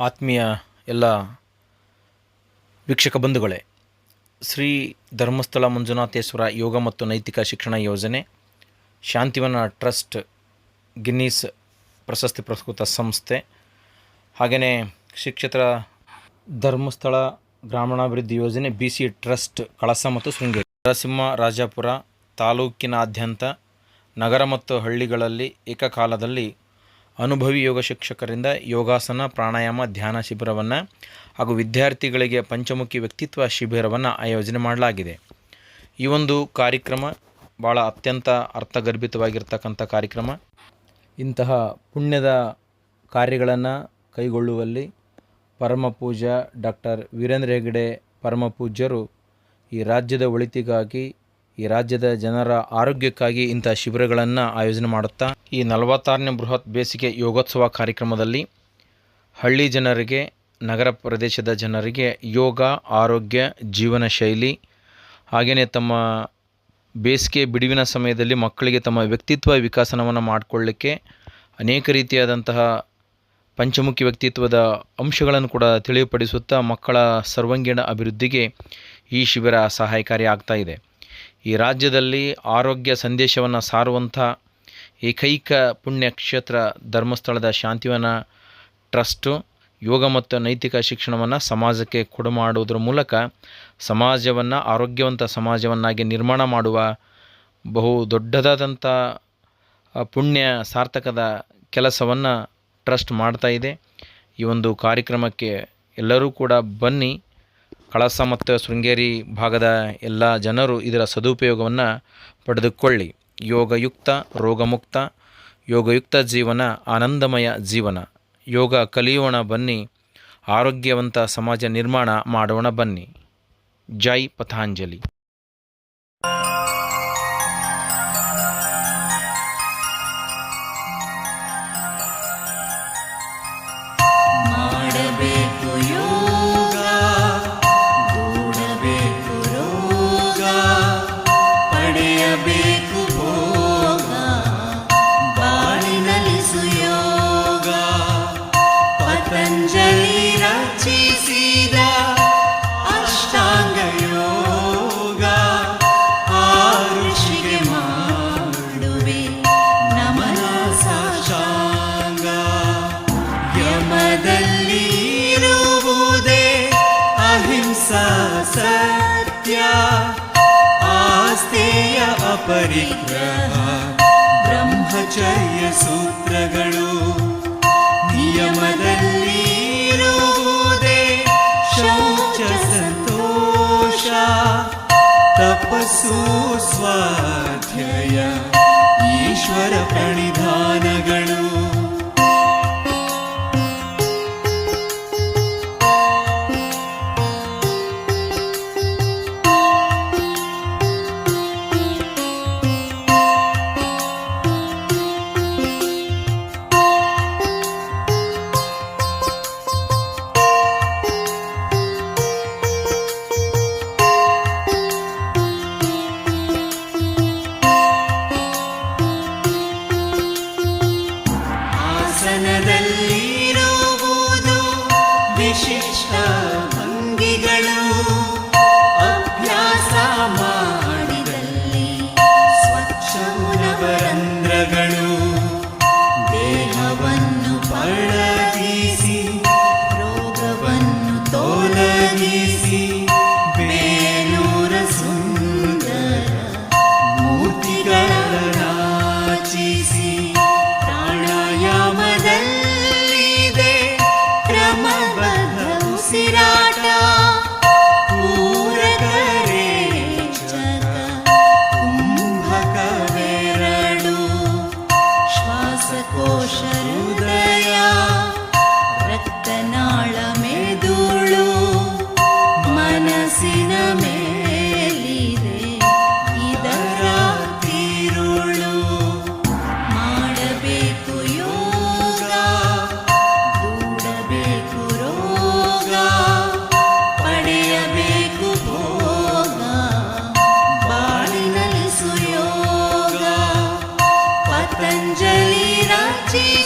ಆತ್ಮೀಯ ಎಲ್ಲ ವೀಕ್ಷಕ ಬಂಧುಗಳೇ, ಶ್ರೀ ಧರ್ಮಸ್ಥಳ ಮಂಜುನಾಥೇಶ್ವರ ಯೋಗ ಮತ್ತು ನೈತಿಕ ಶಿಕ್ಷಣ ಯೋಜನೆ, ಶಾಂತಿವನ ಟ್ರಸ್ಟ್, ಗಿನ್ನೀಸ್ ಪ್ರಶಸ್ತಿ ಪುರಸ್ಕೃತ ಸಂಸ್ಥೆ, ಹಾಗೆಯೇ ಶ್ರೀ ಕ್ಷೇತ್ರ ಧರ್ಮಸ್ಥಳ ಗ್ರಾಮೀಣಾಭಿವೃದ್ಧಿ ಯೋಜನೆ BC ಟ್ರಸ್ಟ್ ಕಳಸ ಮತ್ತು ಶೃಂಗೇರಿ, ನರಸಿಂಹರಾಜಪುರ ತಾಲೂಕಿನಾದ್ಯಂತ ನಗರ ಮತ್ತು ಹಳ್ಳಿಗಳಲ್ಲಿ ಏಕಕಾಲದಲ್ಲಿ ಅನುಭವಿ ಯೋಗ ಶಿಕ್ಷಕರಿಂದ ಯೋಗಾಸನ, ಪ್ರಾಣಾಯಾಮ, ಧ್ಯಾನ ಶಿಬಿರವನ್ನು ಹಾಗೂ ವಿದ್ಯಾರ್ಥಿಗಳಿಗೆ ಪಂಚಮುಖಿ ವ್ಯಕ್ತಿತ್ವ ಶಿಬಿರವನ್ನು ಆಯೋಜನೆ ಮಾಡಲಾಗಿದೆ. ಈ ಒಂದು ಕಾರ್ಯಕ್ರಮ ಭಾಳ ಅತ್ಯಂತ ಅರ್ಥಗರ್ಭಿತವಾಗಿರ್ತಕ್ಕಂಥ ಕಾರ್ಯಕ್ರಮ. ಇಂತಹ ಪುಣ್ಯದ ಕಾರ್ಯಗಳನ್ನು ಕೈಗೊಳ್ಳುವಲ್ಲಿ ಪರಮ ಪೂಜ್ಯ ಡಾಕ್ಟರ್ ವೀರೇಂದ್ರ ಹೆಗ್ಗಡೆ ಪರಮ ಪೂಜ್ಯರು ಈ ರಾಜ್ಯದ ಒಳಿತಿಗಾಗಿ, ಈ ರಾಜ್ಯದ ಜನರ ಆರೋಗ್ಯಕ್ಕಾಗಿ ಇಂಥ ಶಿಬಿರಗಳನ್ನು ಆಯೋಜನೆ ಮಾಡುತ್ತಾ ಈ 46ನೇ ಬೃಹತ್ ಬೇಸಿಗೆ ಯೋಗೋತ್ಸವ ಕಾರ್ಯಕ್ರಮದಲ್ಲಿ ಹಳ್ಳಿ ಜನರಿಗೆ, ನಗರ ಪ್ರದೇಶದ ಜನರಿಗೆ ಯೋಗ, ಆರೋಗ್ಯ, ಜೀವನ ಶೈಲಿ, ಹಾಗೆಯೇ ತಮ್ಮ ಬೇಸಿಗೆ ಬಿಡುವಿನ ಸಮಯದಲ್ಲಿ ಮಕ್ಕಳಿಗೆ ತಮ್ಮ ವ್ಯಕ್ತಿತ್ವ ವಿಕಸನವನ್ನು ಮಾಡಿಕೊಳ್ಳಿಕ್ಕೆ ಅನೇಕ ರೀತಿಯಾದಂತಹ ಪಂಚಮುಖಿ ವ್ಯಕ್ತಿತ್ವದ ಅಂಶಗಳನ್ನು ಕೂಡ ತಿಳಿಪಡಿಸುತ್ತಾ ಮಕ್ಕಳ ಸರ್ವಾಂಗೀಣ ಅಭಿವೃದ್ಧಿಗೆ ಈ ಶಿಬಿರ ಸಹಾಯಕಾರಿ ಆಗ್ತಾ ಇದೆ. ಈ ರಾಜ್ಯದಲ್ಲಿ ಆರೋಗ್ಯ ಸಂದೇಶವನ್ನು ಸಾರುವಂಥ ಏಕೈಕ ಪುಣ್ಯಕ್ಷೇತ್ರ ಧರ್ಮಸ್ಥಳದ ಶಾಂತಿವನ ಟ್ರಸ್ಟು ಯೋಗ ಮತ್ತು ನೈತಿಕ ಶಿಕ್ಷಣವನ್ನು ಸಮಾಜಕ್ಕೆ ಕೊಡುಮಾಡುವುದರ ಮೂಲಕ ಸಮಾಜವನ್ನು ಆರೋಗ್ಯವಂತ ಸಮಾಜವನ್ನಾಗಿ ನಿರ್ಮಾಣ ಮಾಡುವ ಬಹು ದೊಡ್ಡದಾದಂಥ ಪುಣ್ಯ ಸಾರ್ಥಕದ ಕೆಲಸವನ್ನು ಟ್ರಸ್ಟ್ ಮಾಡ್ತಾ ಇದೆ. ಈ ಒಂದು ಕಾರ್ಯಕ್ರಮಕ್ಕೆ ಎಲ್ಲರೂ ಕೂಡ ಬನ್ನಿ. ಕಳಸ ಮತ್ತು ಶೃಂಗೇರಿ ಭಾಗದ ಎಲ್ಲ ಜನರು ಇದರ ಸದುಪಯೋಗವನ್ನು ಪಡೆದುಕೊಳ್ಳಿ. ಯೋಗಯುಕ್ತ ರೋಗಮುಕ್ತ, ಯೋಗಯುಕ್ತ ಜೀವನ ಆನಂದಮಯ ಜೀವನ. ಯೋಗ ಕಲಿಯೋಣ ಬನ್ನಿ, ಆರೋಗ್ಯವಂತ ಸಮಾಜ ನಿರ್ಮಾಣ ಮಾಡೋಣ ಬನ್ನಿ. ಜೈ ಪತಂಜಲಿ. ಸತ್ಯ ಆಸ್ತೆಯ ಅಪರಿಗ್ರಹ, ಬ್ರಹ್ಮಚರ್ಯ ಸೂತ್ರಗಳು ನಿಯಮದಲ್ಲಿರುವುದೇ ಶೌಚ ಸಂತೋಷ, ತಪಸ್ಸು ಸ್ವಾಧ್ಯಾಯ ಈಶ್ವರ ಪ್ರಣಿಧಾನಗಳು. ಜೀವ